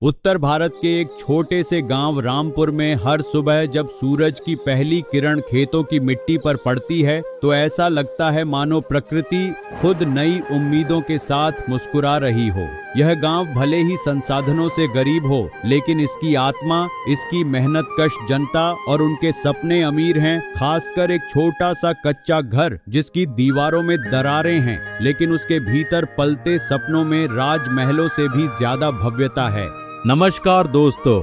उत्तर भारत के एक छोटे से गांव रामपुर में हर सुबह जब सूरज की पहली किरण खेतों की मिट्टी पर पड़ती है तो ऐसा लगता है मानो प्रकृति खुद नई उम्मीदों के साथ मुस्कुरा रही हो। यह गांव भले ही संसाधनों से गरीब हो, लेकिन इसकी आत्मा, इसकी मेहनतकश जनता और उनके सपने अमीर हैं। खासकर एक छोटा सा कच्चा घर जिसकी दीवारों में दरारें हैं, लेकिन उसके भीतर पलते सपनों में राजमहलों से भी ज्यादा भव्यता है। नमस्कार दोस्तों,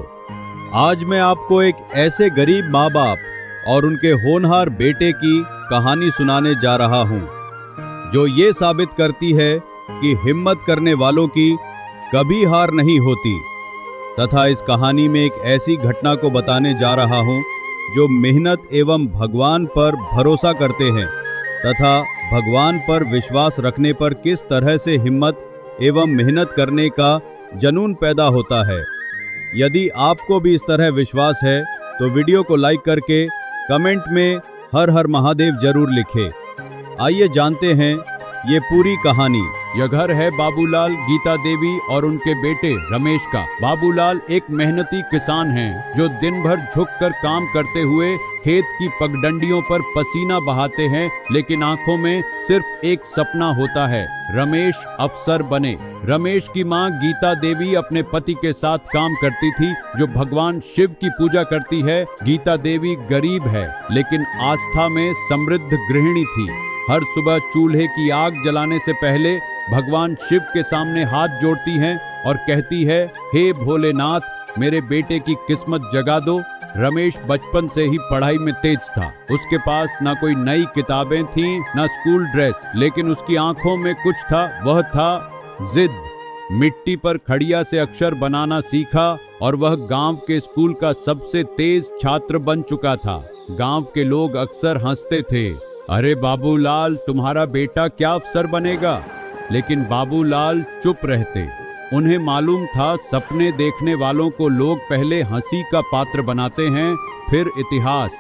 आज मैं आपको एक ऐसे गरीब माँ बाप और उनके होनहार बेटे की कहानी सुनाने जा रहा हूँ जो ये साबित करती है कि हिम्मत करने वालों की कभी हार नहीं होती। तथा इस कहानी में एक ऐसी घटना को बताने जा रहा हूँ जो मेहनत एवं भगवान पर भरोसा करते हैं तथा भगवान पर विश्वास रखने पर किस तरह से हिम्मत एवं मेहनत करने का जुनून पैदा होता है। यदि आपको भी इस तरह विश्वास है तो वीडियो को लाइक करके कमेंट में हर हर महादेव जरूर लिखें। आइए जानते हैं ये पूरी कहानी। यह घर है बाबूलाल, गीता देवी और उनके बेटे रमेश का। बाबूलाल एक मेहनती किसान हैं जो दिन भर झुककर काम करते हुए खेत की पगडंडियों पर पसीना बहाते हैं, लेकिन आंखों में सिर्फ एक सपना होता है, रमेश अफसर बने। रमेश की मां गीता देवी अपने पति के साथ काम करती थी जो भगवान शिव की पूजा करती है। गीता देवी गरीब है लेकिन आस्था में समृद्ध गृहिणी थी। हर सुबह चूल्हे की आग जलाने से पहले भगवान शिव के सामने हाथ जोड़ती हैं और कहती है, हे भोलेनाथ, मेरे बेटे की किस्मत जगा दो। रमेश बचपन से ही पढ़ाई में तेज था। उसके पास ना कोई नई किताबें थीं, ना स्कूल ड्रेस, लेकिन उसकी आंखों में कुछ था, वह था जिद। मिट्टी पर खड़िया से अक्षर बनाना सीखा और वह गांव के स्कूल का सबसे तेज छात्र बन चुका था। गांव के लोग अक्सर हंसते थे, अरे बाबूलाल, तुम्हारा बेटा क्या अफसर बनेगा। लेकिन बाबूलाल चुप रहते। उन्हें मालूम था सपने देखने वालों को लोग पहले हंसी का पात्र बनाते हैं, फिर इतिहास।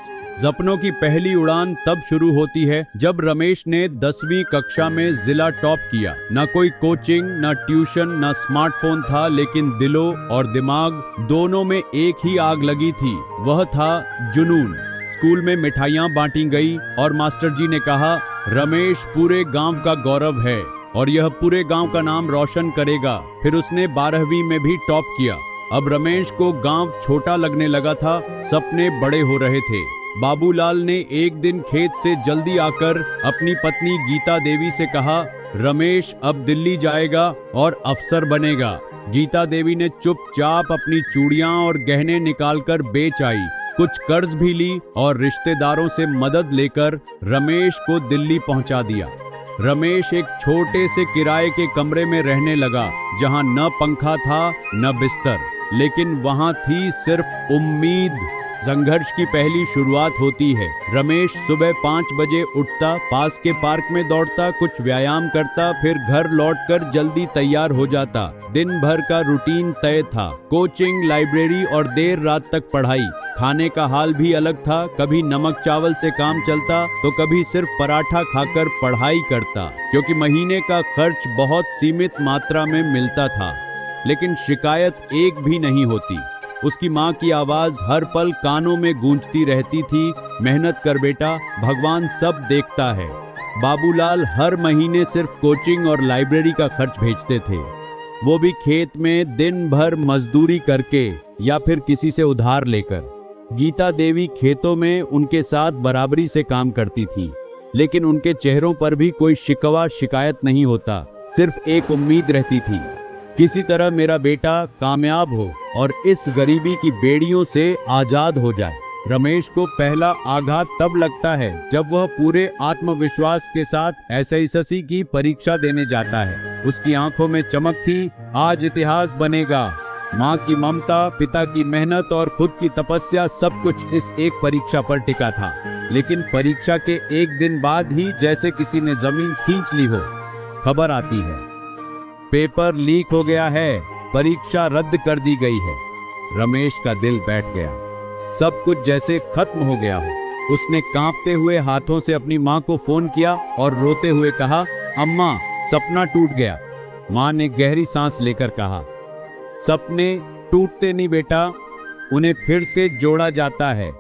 सपनों की पहली उड़ान तब शुरू होती है जब रमेश ने 10वीं कक्षा में जिला टॉप किया। न कोई कोचिंग, न ट्यूशन, न स्मार्टफोन था, लेकिन दिलों और दिमाग दोनों में एक ही आग लगी थी, वह था जुनून। स्कूल में मिठाइयाँ बांटी गई और मास्टर जी ने कहा, रमेश पूरे गांव का गौरव है और यह पूरे गांव का नाम रोशन करेगा। फिर उसने 12वीं में भी टॉप किया। अब रमेश को गांव छोटा लगने लगा था, सपने बड़े हो रहे थे। बाबूलाल ने एक दिन खेत से जल्दी आकर अपनी पत्नी गीता देवी से कहा, रमेश अब दिल्ली जाएगा और अफसर बनेगा। गीता देवी ने चुपचाप अपनी चूड़ियां और गहने निकालकर बेच आई, कुछ कर्ज भी ली और रिश्तेदारों से मदद लेकर रमेश को दिल्ली पहुंचा दिया। रमेश एक छोटे से किराए के कमरे में रहने लगा, जहां न पंखा था न बिस्तर, लेकिन वहां थी सिर्फ उम्मीद। संघर्ष की पहली शुरुआत होती है। रमेश सुबह 5 बजे उठता, पास के पार्क में दौड़ता, कुछ व्यायाम करता, फिर घर लौटकर जल्दी तैयार हो जाता। दिन भर का रूटीन तय था, कोचिंग, लाइब्रेरी और देर रात तक पढ़ाई। खाने का हाल भी अलग था, कभी नमक चावल से काम चलता तो कभी सिर्फ पराठा खाकर पढ़ाई करता, क्योंकि महीने का खर्च बहुत सीमित मात्रा में मिलता था। लेकिन शिकायत एक भी नहीं होती। उसकी माँ की आवाज हर पल कानों में गूंजती रहती थी, मेहनत कर बेटा, भगवान सब देखता है। बाबूलाल हर महीने सिर्फ कोचिंग और लाइब्रेरी का खर्च भेजते थे, वो भी खेत में दिन भर मजदूरी करके या फिर किसी से उधार लेकर। गीता देवी खेतों में उनके साथ बराबरी से काम करती थी, लेकिन उनके चेहरों पर भी कोई शिकवा शिकायत नहीं होता, सिर्फ एक उम्मीद रहती थी, किसी तरह मेरा बेटा कामयाब हो और इस गरीबी की बेड़ियों से आजाद हो जाए। रमेश को पहला आघात तब लगता है जब वह पूरे आत्मविश्वास के साथ एसएससी की परीक्षा देने जाता है। उसकी आंखों में चमक थी, आज इतिहास बनेगा। माँ की ममता, पिता की मेहनत और खुद की तपस्या, सब कुछ इस एक परीक्षा पर टिका था। लेकिन परीक्षा के एक दिन बाद ही जैसे किसी ने जमीन खींच ली हो, खबर आती है, पेपर लीक हो गया है, परीक्षा रद्द कर दी गई है। रमेश का दिल बैठ गया, सब कुछ जैसे खत्म हो गया हो। उसने कांपते हुए हाथों से अपनी माँ को फोन किया और रोते हुए कहा, अम्मा, सपना टूट गया। माँ ने गहरी सांस लेकर कहा, सपने टूटते नहीं बेटा, उन्हें फिर से जोड़ा जाता है।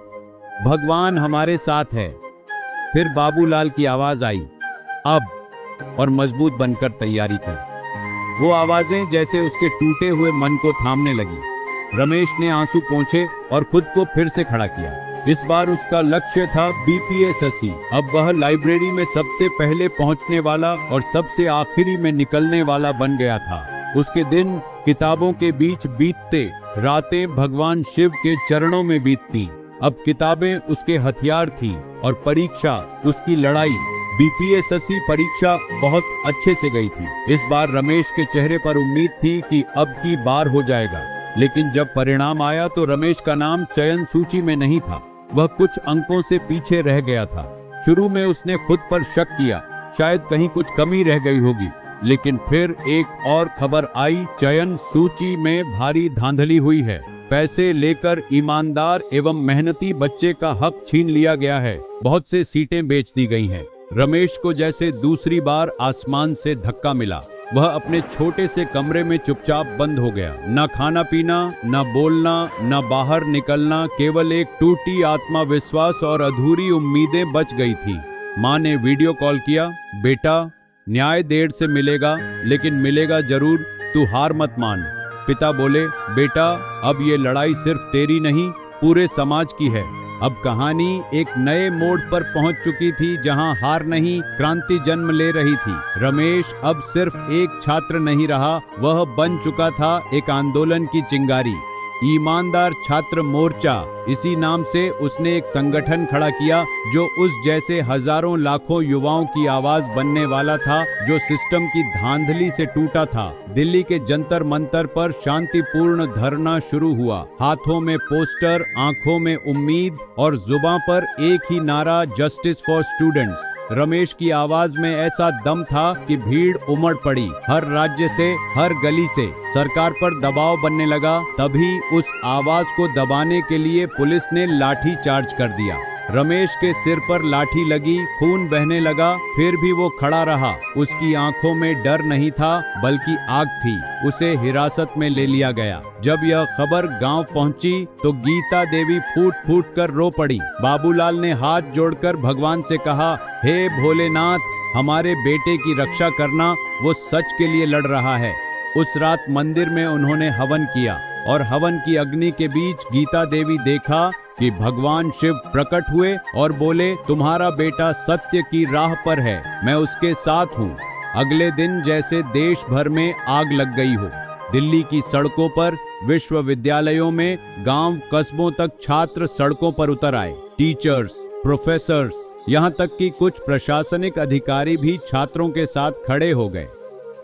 भगवान हमारे साथ है। फिर बाबूलाल की आवाज आई, अब, और मजबूत बनकर तैयारी कर। वो आवाजें जैसे उसके टूटे हुए मन को थामने लगी। रमेश ने आंसू पोंछे और खुद को फिर से खड़ा किया। इस बार उसका लक्ष्य था बीपीएसएससी। अब वह लाइब्रेरी में सबसे पहले पहुंचने वाला और सबसे आखिरी में निकलने वाला बन गया था। उसके दिन किताबों के बीच बीतते, रातें भगवान शिव के चरणों में बीतती। अब किताबें उसके हथियार थीं और परीक्षा उसकी लड़ाई। बीपीएसएससी परीक्षा बहुत अच्छे से गई थी। इस बार रमेश के चेहरे पर उम्मीद थी कि अब की बार हो जाएगा। लेकिन जब परिणाम आया तो रमेश का नाम चयन सूची में नहीं था। वह कुछ अंकों से पीछे रह गया था। शुरू में उसने खुद पर शक किया, शायद कहीं कुछ कमी रह गई होगी। लेकिन फिर एक और खबर आई, चयन सूची में भारी धांधली हुई है। पैसे लेकर ईमानदार एवं मेहनती बच्चे का हक छीन लिया गया है। बहुत से सीटें बेच दी गई हैं। रमेश को जैसे दूसरी बार आसमान से धक्का मिला। वह अपने छोटे से कमरे में चुपचाप बंद हो गया। न खाना पीना, न बोलना, न बाहर निकलना, केवल एक टूटी आत्मविश्वास और अधूरी उम्मीदें बच गई थी। माँ ने वीडियो कॉल किया, बेटा न्याय देर से मिलेगा, लेकिन मिलेगा जरूर, तू हार मत मान। पिता बोले, बेटा अब ये लड़ाई सिर्फ तेरी नहीं, पूरे समाज की है। अब कहानी एक नए मोड़ पर पहुंच चुकी थी, जहां हार नहीं, क्रांति जन्म ले रही थी। रमेश अब सिर्फ एक छात्र नहीं रहा, वह बन चुका था एक आंदोलन की चिंगारी। ईमानदार छात्र मोर्चा, इसी नाम से उसने एक संगठन खड़ा किया जो उस जैसे हजारों लाखों युवाओं की आवाज बनने वाला था, जो सिस्टम की धांधली से टूटा था। दिल्ली के जंतर मंतर पर शांतिपूर्ण धरना शुरू हुआ। हाथों में पोस्टर, आंखों में उम्मीद और जुबान पर एक ही नारा, जस्टिस फॉर स्टूडेंट्स। रमेश की आवाज में ऐसा दम था कि भीड़ उमड़ पड़ी। हर राज्य से, हर गली से सरकार पर दबाव बनने लगा। तभी उस आवाज को दबाने के लिए पुलिस ने लाठी चार्ज कर दिया। रमेश के सिर पर लाठी लगी, खून बहने लगा, फिर भी वो खड़ा रहा। उसकी आंखों में डर नहीं था, बल्कि आग थी। उसे हिरासत में ले लिया गया। जब यह खबर गांव पहुंची तो गीता देवी फूट फूट कर रो पड़ी। बाबूलाल ने हाथ जोड़कर भगवान से कहा, हे भोलेनाथ, हमारे बेटे की रक्षा करना, वो सच के लिए लड़ रहा है। उस रात मंदिर में उन्होंने हवन किया और हवन की अग्नि के बीच गीता देवी देखा कि भगवान शिव प्रकट हुए और बोले, तुम्हारा बेटा सत्य की राह पर है, मैं उसके साथ हूँ। अगले दिन जैसे देश भर में आग लग गई हो। दिल्ली की सड़कों पर, विश्वविद्यालयों में, गांव कस्बों तक छात्र सड़कों पर उतर आए। टीचर्स, प्रोफेसर्स, यहाँ तक कि कुछ प्रशासनिक अधिकारी भी छात्रों के साथ खड़े हो गए।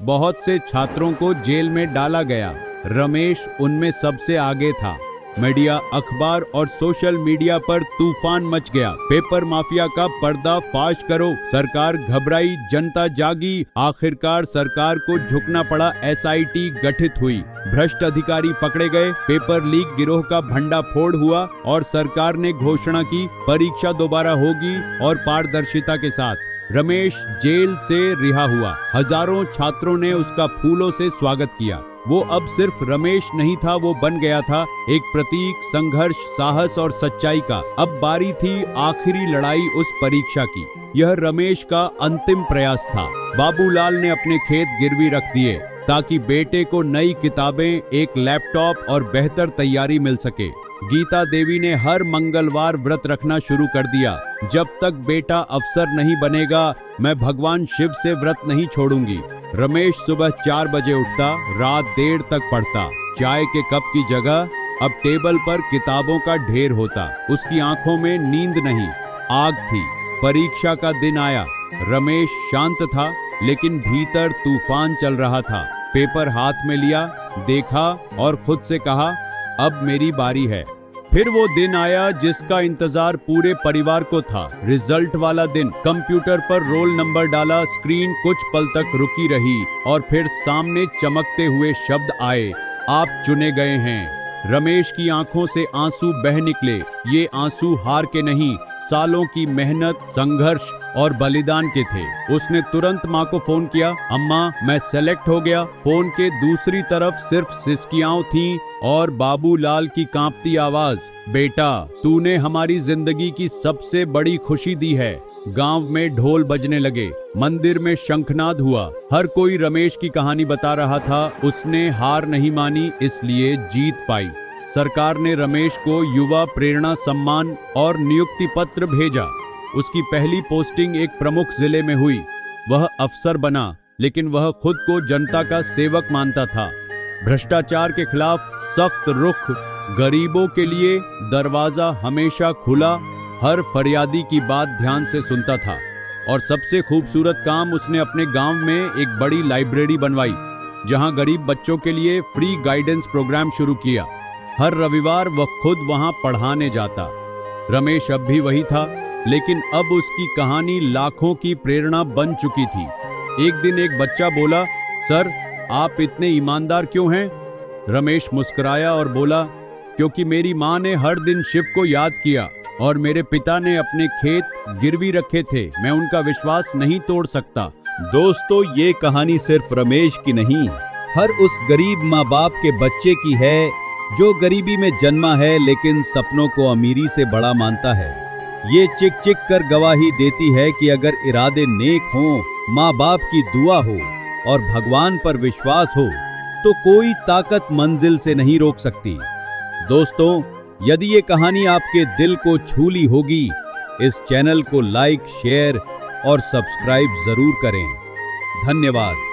बहुत से छात्रों को जेल में डाला गया। रमेश उनमें सबसे आगे था। मीडिया, अखबार और सोशल मीडिया पर तूफान मच गया। पेपर माफिया का पर्दाफाश करो। सरकार घबराई, जनता जागी। आखिरकार सरकार को झुकना पड़ा। एसआईटी गठित हुई। भ्रष्ट अधिकारी पकड़े गए। पेपर लीक गिरोह का भंडाफोड़ हुआ और सरकार ने घोषणा की, परीक्षा दोबारा होगी और पारदर्शिता के साथ। रमेश जेल से रिहा हुआ। हजारों छात्रों ने उसका फूलों से स्वागत किया। वो अब सिर्फ रमेश नहीं था, वो बन गया था एक प्रतीक, संघर्ष, साहस और सच्चाई का। अब बारी थी आखिरी लड़ाई उस परीक्षा की। यह रमेश का अंतिम प्रयास था। बाबूलाल ने अपने खेत गिरवी रख दिए ताकि बेटे को नई किताबें, एक लैपटॉप और बेहतर तैयारी मिल सके। गीता देवी ने हर मंगलवार व्रत रखना शुरू कर दिया। जब तक बेटा अफसर नहीं बनेगा, मैं भगवान शिव से व्रत नहीं छोड़ूंगी। रमेश सुबह 4 बजे उठता, रात देर तक पढ़ता। चाय के कप की जगह अब टेबल पर किताबों का ढेर होता। उसकी आंखों में नींद नहीं, आग थी। परीक्षा का दिन आया। रमेश शांत था, लेकिन भीतर तूफान चल रहा था। पेपर हाथ में लिया, देखा और खुद से कहा, अब मेरी बारी है। फिर वो दिन आया जिसका इंतजार पूरे परिवार को था। रिजल्ट वाला दिन। कंप्यूटर पर रोल नंबर डाला, स्क्रीन कुछ पल तक रुकी रही और फिर सामने चमकते हुए शब्द आए, आप चुने गए हैं। रमेश की आंखों से आंसू बह निकले। ये आंसू हार के नहीं, सालों की मेहनत, संघर्ष और बलिदान के थे। उसने तुरंत माँ को फोन किया, अम्मा मैं सेलेक्ट हो गया। फोन के दूसरी तरफ सिर्फ सिसकियां थीं और बाबूलाल की कांपती आवाज, बेटा तूने हमारी जिंदगी की सबसे बड़ी खुशी दी है। गांव में ढोल बजने लगे, मंदिर में शंखनाद हुआ, हर कोई रमेश की कहानी बता रहा था। उसने हार नहीं मानी, इसलिए जीत पाई। सरकार ने रमेश को युवा प्रेरणा सम्मान और नियुक्ति पत्र भेजा। उसकी पहली पोस्टिंग एक प्रमुख जिले में हुई। वह अफसर बना, लेकिन वह खुद को जनता का सेवक मानता था। भ्रष्टाचार के खिलाफ सख्त रुख, गरीबों के लिए दरवाजा हमेशा खुला, हर फरियादी की बात ध्यान से सुनता था। और सबसे खूबसूरत काम, उसने अपने गांव में एक बड़ी लाइब्रेरी बनवाई, जहां गरीब बच्चों के लिए फ्री गाइडेंस प्रोग्राम शुरू किया। हर रविवार वह खुद वहां पढ़ाने जाता। रमेश अब भी वही था, लेकिन अब उसकी कहानी लाखों की प्रेरणा बन चुकी थी। एक दिन एक बच्चा बोला, सर आप इतने ईमानदार क्यों हैं? रमेश मुस्कुराया और बोला, क्योंकि मेरी माँ ने हर दिन शिव को याद किया और मेरे पिता ने अपने खेत गिरवी रखे थे। मैं उनका विश्वास नहीं तोड़ सकता। दोस्तों, ये कहानी सिर्फ रमेश की नहीं, हर उस गरीब माँ बाप के बच्चे की है जो गरीबी में जन्मा है लेकिन सपनों को अमीरी से बड़ा मानता है। ये चिक चिक कर गवाही देती है कि अगर इरादे नेक हों, माँ बाप की दुआ हो और भगवान पर विश्वास हो, तो कोई ताकत मंजिल से नहीं रोक सकती। दोस्तों, यदि ये कहानी आपके दिल को छू ली होगी, इस चैनल को लाइक, शेयर और सब्सक्राइब जरूर करें। धन्यवाद।